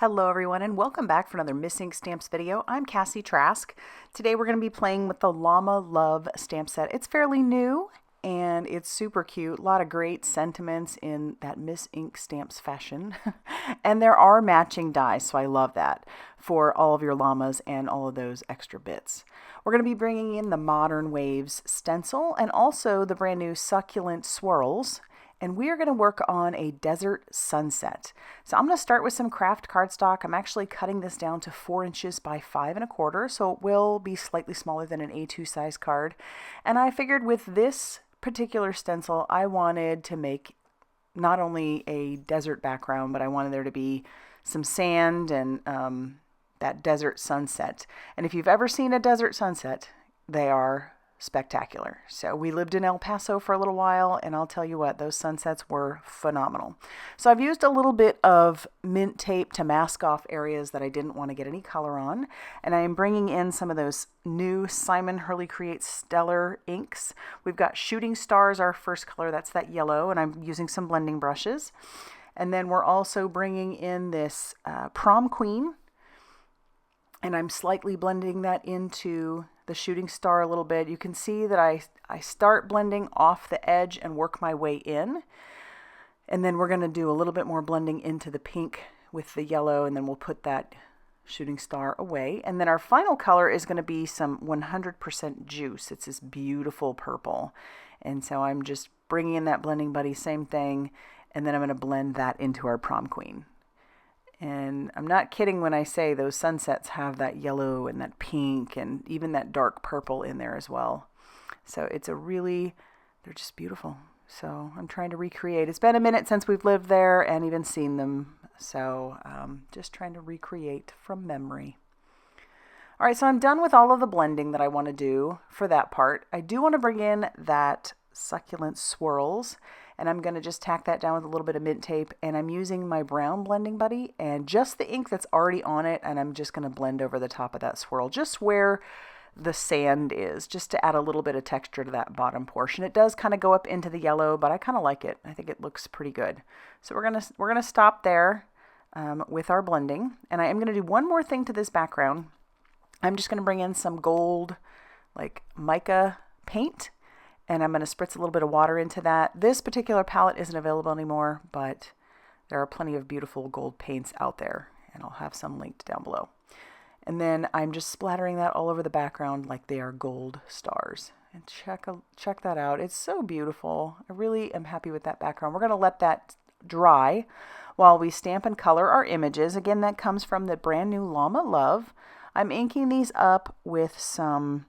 Hello everyone and welcome back for another Missing Stamps video. I'm Cassie Trask. Today we're going to be playing with the Llama Love stamp set. It's fairly new and it's super cute. A lot of great sentiments in that Miss Ink Stamps fashion. And there are matching dies, so I love that for all of your llamas and all of those extra bits. We're going to be bringing in the Modern Waves stencil and also the brand new Succulent Swirls. And we are going to work on a desert sunset. So I'm going to start with some craft cardstock. I'm actually cutting this down to 4 inches by 5 1/4, so it will be slightly smaller than an A2 size card. And I figured with this particular stencil, I wanted to make not only a desert background, but I wanted there to be some sand and that desert sunset. And if you've ever seen a desert sunset, they are spectacular. So we lived in El Paso for a little while, and I'll tell you what, those sunsets were phenomenal. So I've used a little bit of mint tape to mask off areas that I didn't want to get any color on, and I am bringing in some of those new Hurley Creates Stellar inks. We've got Shooting Stars, our first color, that's that yellow, and I'm using some blending brushes. And then we're also bringing in this Prom Queen, and I'm slightly blending that into the Shooting Star a little bit. You can see that I start blending off the edge and work my way in. And then we're going to do a little bit more blending into the pink with the yellow, and then we'll put that Shooting Star away. And then our final color is going to be some 100% juice. It's this beautiful purple. And so I'm just bringing in that blending buddy, same thing, and then I'm going to blend that into our Prom Queen. And I'm not kidding when I say those sunsets have that yellow and that pink and even that dark purple in there as well. So it's they're just beautiful. So I'm trying to recreate. It's been a minute since we've lived there and even seen them. So just trying to recreate from memory. All right, so I'm done with all of the blending that I want to do for that part. I do want to bring in that Succulent Swirls, and I'm going to just tack that down with a little bit of mint tape, and I'm using my brown blending buddy and just the ink that's already on it, and I'm just going to blend over the top of that swirl just where the sand is, just to add a little bit of texture to that bottom portion. It does kind of go up into the yellow, but I kind of like it. I think it looks pretty good. So we're gonna stop there with our blending, and I am going to do one more thing to this background. I'm just going to bring in some gold like mica paint, and I'm going to spritz a little bit of water into that. This particular palette isn't available anymore, but there are plenty of beautiful gold paints out there, and I'll have some linked down below. And then I'm just splattering that all over the background like they are gold stars. And check that out. It's so beautiful. I really am happy with that background. We're going to let that dry while we stamp and color our images. Again, that comes from the brand new Llama Love. I'm inking these up with some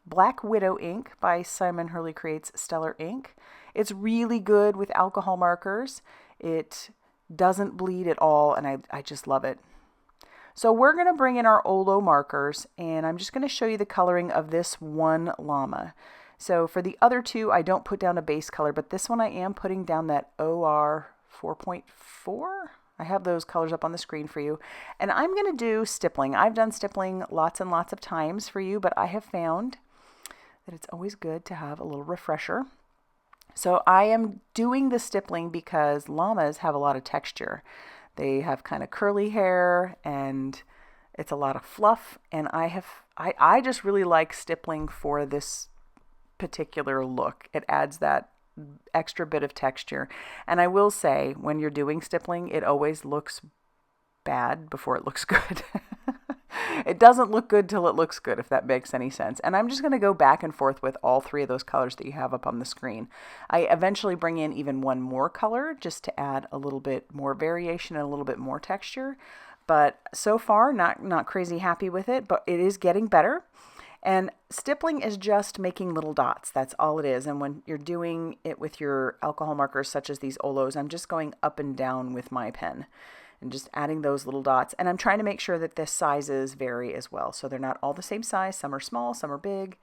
Black Widow ink by Hurley Creates Stellar ink. It's really good with alcohol markers. It doesn't bleed at all, and I just love it. So we're going to bring in our Olo markers, and I'm just going to show you the coloring of this one llama. So for the other two, I don't put down a base color, but this one I am putting down that OR 4.4. I have those colors up on the screen for you. And I'm going to do stippling. I've done stippling lots and lots of times for you, but I have found that it's always good to have a little refresher. So I am doing the stippling because llamas have a lot of texture. They have kind of curly hair and it's a lot of fluff. And I just really like stippling for this particular look. It adds that extra bit of texture. And I will say, when you're doing stippling, it always looks bad before it looks good. It doesn't look good till it looks good, if that makes any sense. And I'm just going to go back and forth with all 3 of those colors that you have up on the screen. I eventually bring in even one more color just to add a little bit more variation and a little bit more texture. But so far, not crazy happy with it, but it is getting better. And stippling is just making little dots. That's all it is. And when you're doing it with your alcohol markers, such as these Olos, I'm just going up and down with my pen and just adding those little dots. And I'm trying to make sure that the sizes vary as well. So they're not all the same size. Some are small, some are big.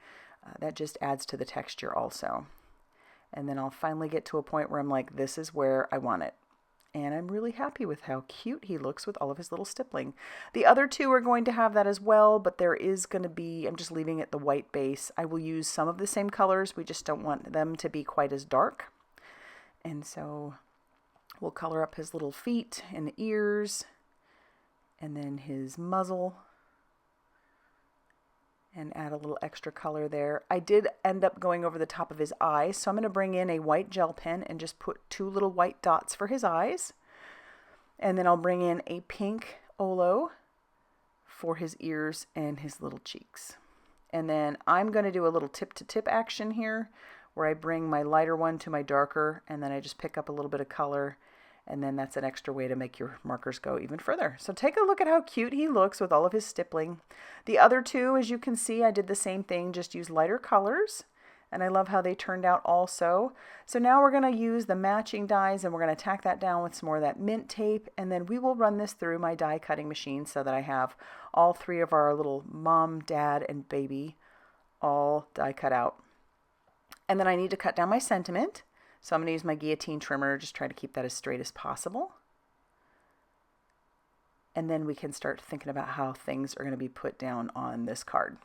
That just adds to the texture also. And then I'll finally get to a point where I'm like, this is where I want it. And I'm really happy with how cute he looks with all of his little stippling. The other 2 are going to have that as well, but there is going to be, I'm just leaving it the white base. I will use some of the same colors. We just don't want them to be quite as dark. And so We'll color up his little feet and ears, and then his muzzle, and add a little extra color there. I did end up going over the top of his eyes, so I'm going to bring in a white gel pen and just put 2 little white dots for his eyes. And then I'll bring in a pink Olo for his ears and his little cheeks. And then I'm going to do a little tip-to-tip action here, where I bring my lighter one to my darker, and then I just pick up a little bit of color, and then that's an extra way to make your markers go even further. So take a look at how cute he looks with all of his stippling. The other two, as you can see, I did the same thing, just use lighter colors, and I love how they turned out also. So now we're going to use the matching dies, and we're going to tack that down with some more of that mint tape, and then we will run this through my die cutting machine so that I have all 3 of our little mom, dad, and baby all die cut out. And then I need to cut down my sentiment. So I'm going to use my guillotine trimmer, just try to keep that as straight as possible. And then we can start thinking about how things are going to be put down on this card.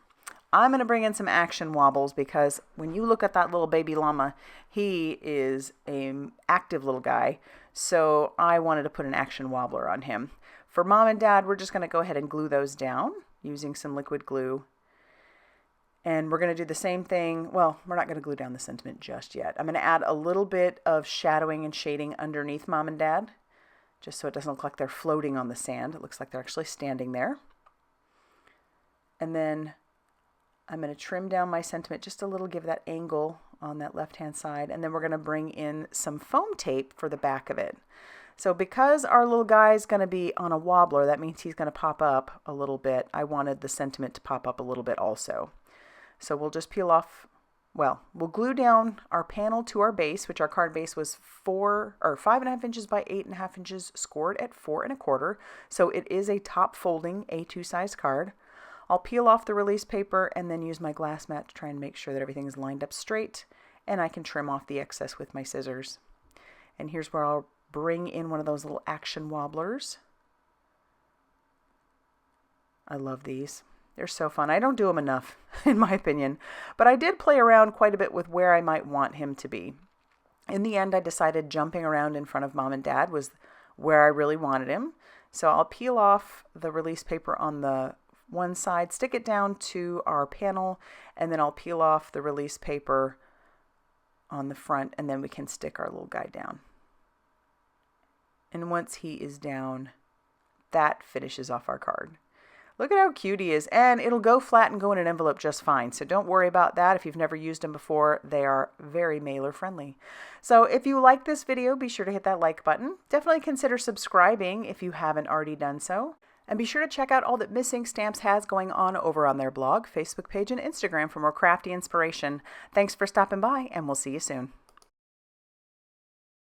I'm going to bring in some action wobbles, because when you look at that little baby llama, he is an active little guy. So I wanted to put an action wobbler on him. For mom and dad, we're just going to go ahead and glue those down using some liquid glue. And we're going to do the same thing. Well, we're not going to glue down the sentiment just yet. I'm going to add a little bit of shadowing and shading underneath mom and dad, just so it doesn't look like they're floating on the sand. It looks like they're actually standing there. And then I'm going to trim down my sentiment just a little, give that angle on that left-hand side. And then we're going to bring in some foam tape for the back of it. So because our little guy is going to be on a wobbler, that means he's going to pop up a little bit. I wanted the sentiment to pop up a little bit also. So we'll just peel off, well, we'll glue down our panel to our base, which our card base was 5.5 inches by 8.5 inches, scored at 4 1/4. So it is a top folding A2 size card. I'll peel off the release paper and then use my glass mat to try and make sure that everything is lined up straight, and I can trim off the excess with my scissors. And here's where I'll bring in one of those little action wobblers. I love these. They're so fun. I don't do them enough, in my opinion, but I did play around quite a bit with where I might want him to be. In the end, I decided jumping around in front of mom and dad was where I really wanted him. So I'll peel off the release paper on the one side, stick it down to our panel, and then I'll peel off the release paper on the front, and then we can stick our little guy down. And once he is down, that finishes off our card. Look at how cute he is, and it'll go flat and go in an envelope just fine. So don't worry about that. If you've never used them before, they are very mailer friendly. So if you like this video, be sure to hit that like button. Definitely consider subscribing if you haven't already done so. And be sure to check out all that Missing Stamps has going on over on their blog, Facebook page, and Instagram for more crafty inspiration. Thanks for stopping by, and we'll see you soon.